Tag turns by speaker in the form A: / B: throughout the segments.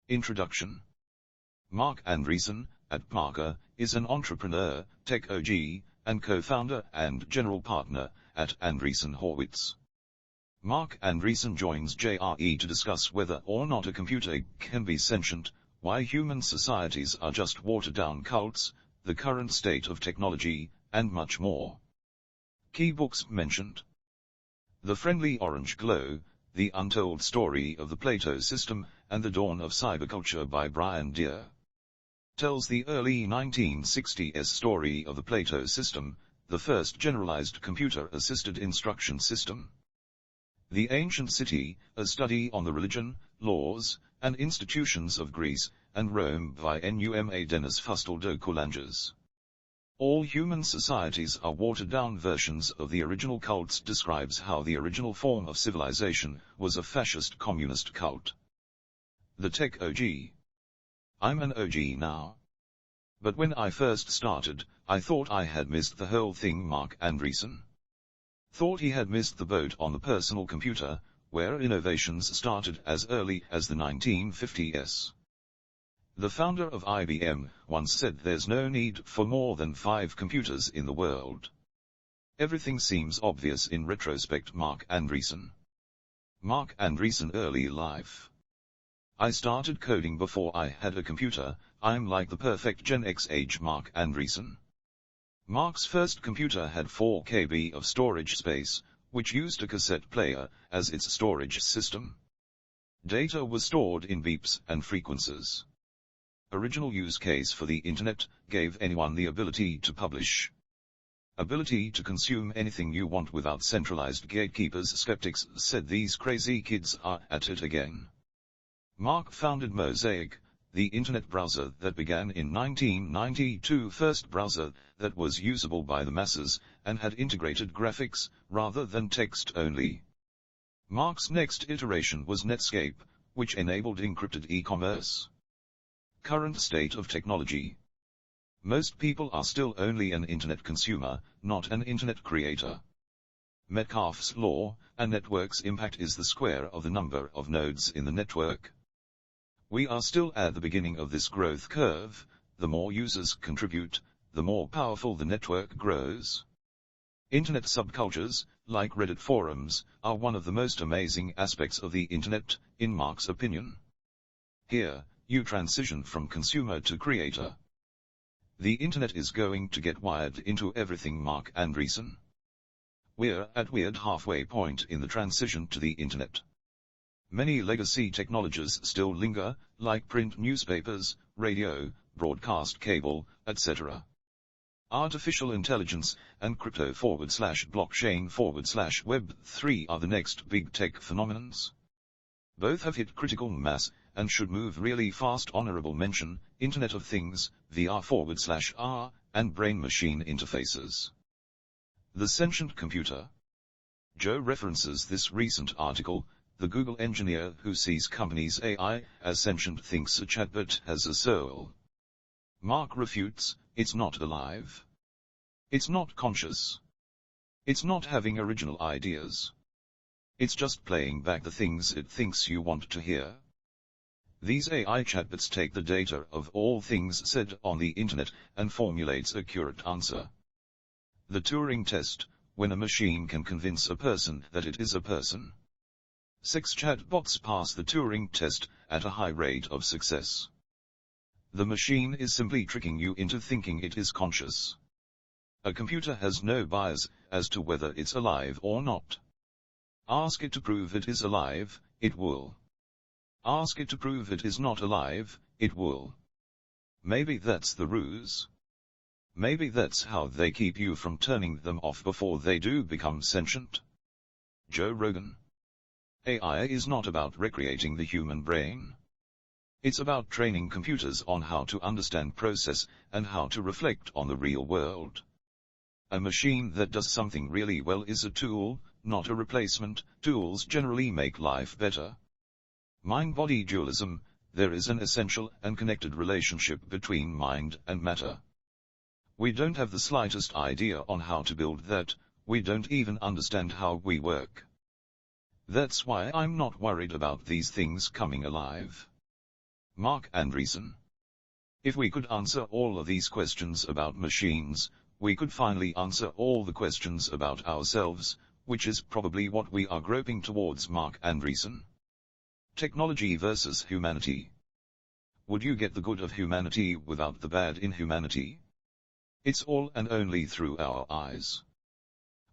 A: Introduction. Marc Andreessen, at Parker, is an entrepreneur, tech OG, and co-founder and general partner at Andreessen Horowitz. Marc Andreessen joins JRE to discuss whether or not a computer can be sentient, why human societies are just watered-down cults, the current state of technology, and much more. Key books mentioned: The Friendly Orange Glow, The Untold Story of the Plato System and the Dawn of Cyberculture by Brian Deere. Tells the early 1960s story of the Plato System, the first generalized computer-assisted instruction system. The Ancient City, a study on the religion, laws, and institutions of Greece and Rome by Numa Dennis Fustel de Coulanges. All human societies are watered-down versions of the original cults. Describes how the original form of civilization was a fascist communist cult. The Tech OG. I'm an OG now. But when I first started, I thought I had missed the whole thing. Marc Andreessen thought he had missed the boat on the personal computer, where innovations started as early as the 1950s. The founder of IBM once said there's no need for more than 5 computers in the world. Everything seems obvious in retrospect. Marc Andreessen. Marc Andreessen early life. I started coding before I had a computer. I'm like the perfect Gen X age. Marc Andreessen. Marc's first computer had 4 KB of storage space, which used a cassette player as its storage system. Data was stored in beeps and frequencies. Original use case for the internet, gave anyone the ability to publish. Ability to consume anything you want without centralized gatekeepers. Skeptics said these crazy kids are at it again. Marc founded Mosaic, the internet browser that began in 1992, first browser that was usable by the masses, and had integrated graphics, rather than text only. Marc's next iteration was Netscape, which enabled encrypted e-commerce. Current state of technology. Most people are still only an internet consumer, not an internet creator. Metcalfe's law, a network's impact is the square of the number of nodes in the network. We are still at the beginning of this growth curve. The more users contribute, the more powerful the network grows. Internet subcultures, like Reddit forums, are one of the most amazing aspects of the internet, in Marc's opinion. Here, you transition from consumer to creator. The internet is going to get wired into everything. Marc Andreessen. We're at weird halfway point in the transition to the internet. Many legacy technologies still linger, like print newspapers, radio, broadcast cable, etc. Artificial intelligence and crypto /blockchain /Web3 are the next big tech phenomenons. Both have hit critical mass and should move really fast. Honorable mention: Internet of Things, VR /R, and brain-machine interfaces. The sentient computer. Joe references this recent article. The Google engineer who sees companies' AI as sentient thinks a chatbot has a soul. Marc refutes: it's not alive. It's not conscious. It's not having original ideas. It's just playing back the things it thinks you want to hear. These AI chatbots take the data of all things said on the internet and formulates a accurate answer. The Turing test, when a machine can convince a person that it is a person. 6 chatbots pass the Turing test at a high rate of success. The machine is simply tricking you into thinking it is conscious. A computer has no bias as to whether it's alive or not. Ask it to prove it is alive, it will. Ask it to prove it is not alive, it will. Maybe that's the ruse. Maybe that's how they keep you from turning them off before they do become sentient. Joe Rogan. AI is not about recreating the human brain. It's about training computers on how to understand process and how to reflect on the real world. A machine that does something really well is a tool, not a replacement. Tools generally make life better. Mind-body dualism: there is an essential and connected relationship between mind and matter. We don't have the slightest idea on how to build that. We don't even understand how we work. That's why I'm not worried about these things coming alive. Marc Andreessen. If we could answer all of these questions about machines, we could finally answer all the questions about ourselves, which is probably what we are groping towards. Marc Andreessen. Technology versus humanity. Would you get the good of humanity without the bad in humanity? It's all and only through our eyes.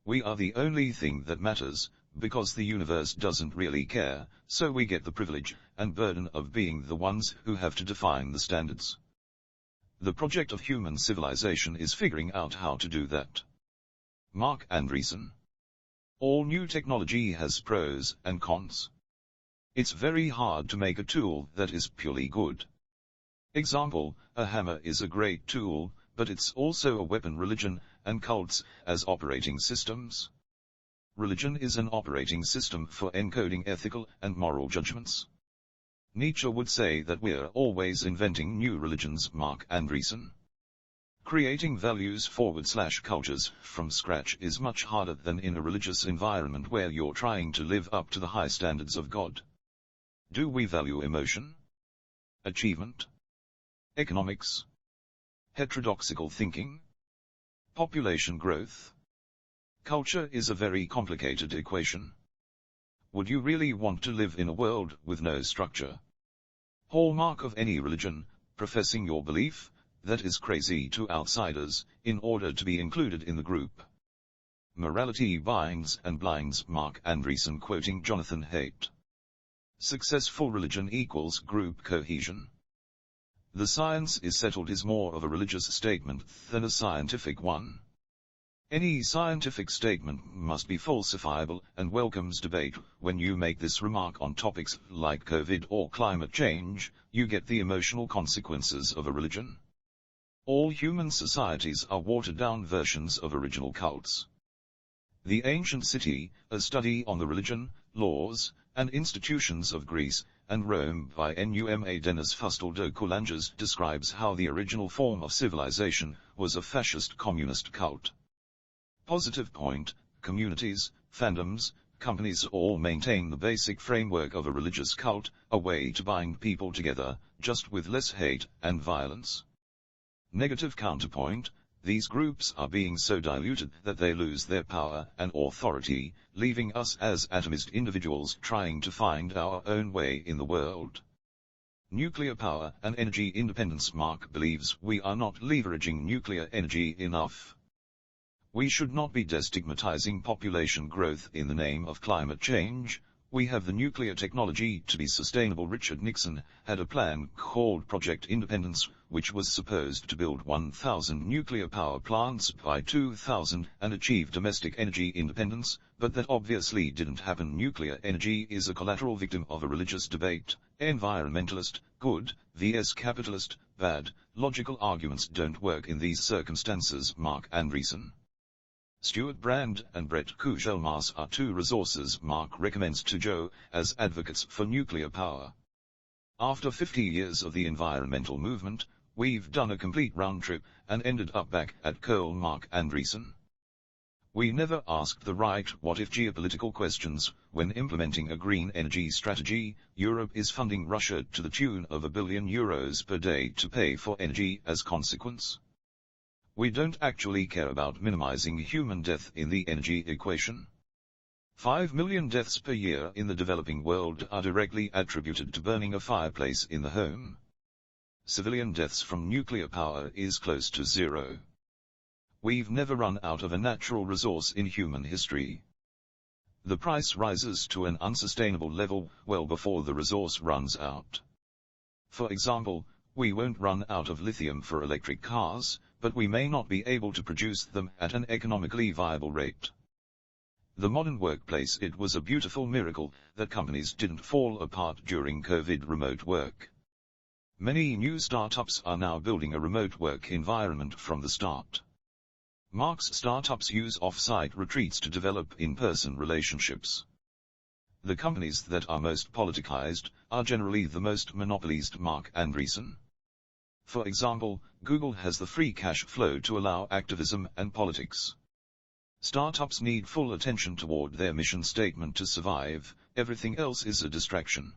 A: We are the only thing that matters, because the universe doesn't really care, so we get the privilege and burden of being the ones who have to define the standards. The project of human civilization is figuring out how to do that. Marc Andreessen. All new technology has pros and cons. It's very hard to make a tool that is purely good. Example, a hammer is a great tool, but it's also a weapon. Religion and cults as operating systems. Religion is an operating system for encoding ethical and moral judgments. Nietzsche would say that we're always inventing new religions. Marc Andreessen. Creating values/cultures from scratch is much harder than in a religious environment where you're trying to live up to the high standards of God. Do we value emotion? Achievement? Economics? Heterodoxical thinking? Population growth? Culture is a very complicated equation. Would you really want to live in a world with no structure? Hallmark of any religion, professing your belief, that is crazy to outsiders, in order to be included in the group. Morality binds and blinds. Marc Andreessen quoting Jonathan Haidt. Successful religion equals group cohesion. The science is settled is more of a religious statement than a scientific one. Any scientific statement must be falsifiable and welcomes debate. When you make this remark on topics like COVID or climate change, you get the emotional consequences of a religion. All human societies are watered-down versions of original cults. The Ancient City, a study on the religion, laws, and institutions of Greece and Rome by Numa Dennis Fustel de Coulanges, describes how the original form of civilization was a fascist communist cult. Positive point, communities, fandoms, companies all maintain the basic framework of a religious cult, a way to bind people together, just with less hate and violence. Negative counterpoint, these groups are being so diluted that they lose their power and authority, leaving us as atomist individuals trying to find our own way in the world. Nuclear power and energy independence. Marc believes we are not leveraging nuclear energy enough. We should not be destigmatizing population growth in the name of climate change. We have the nuclear technology to be sustainable. Richard Nixon had a plan called Project Independence, which was supposed to build 1,000 nuclear power plants by 2000 and achieve domestic energy independence, but that obviously didn't happen. Nuclear energy is a collateral victim of a religious debate. Environmentalist, good, vs capitalist, bad. Logical arguments don't work in these circumstances. Marc Andreessen. Stuart Brand and Brett Kugelmass are two resources Marc recommends to Joe as advocates for nuclear power. After 50 years of the environmental movement, we've done a complete round trip and ended up back at coal. Marc Andreessen. We never asked the right what-if geopolitical questions when implementing a green energy strategy. Europe is funding Russia to the tune of €1 billion per day to pay for energy as consequence. We don't actually care about minimizing human death in the energy equation. 5 million deaths per year in the developing world are directly attributed to burning a fireplace in the home. Civilian deaths from nuclear power is close to zero. We've never run out of a natural resource in human history. The price rises to an unsustainable level well before the resource runs out. For example, we won't run out of lithium for electric cars, but we may not be able to produce them at an economically viable rate. The modern workplace. It was a beautiful miracle that companies didn't fall apart during COVID. Remote work. Many new startups are now building a remote work environment from the start. Marc's startups use off-site retreats to develop in-person relationships. The companies that are most politicized are generally the most monopolized. Marc Andreessen. For example, Google has the free cash flow to allow activism and politics. Startups need full attention toward their mission statement to survive. Everything else is a distraction.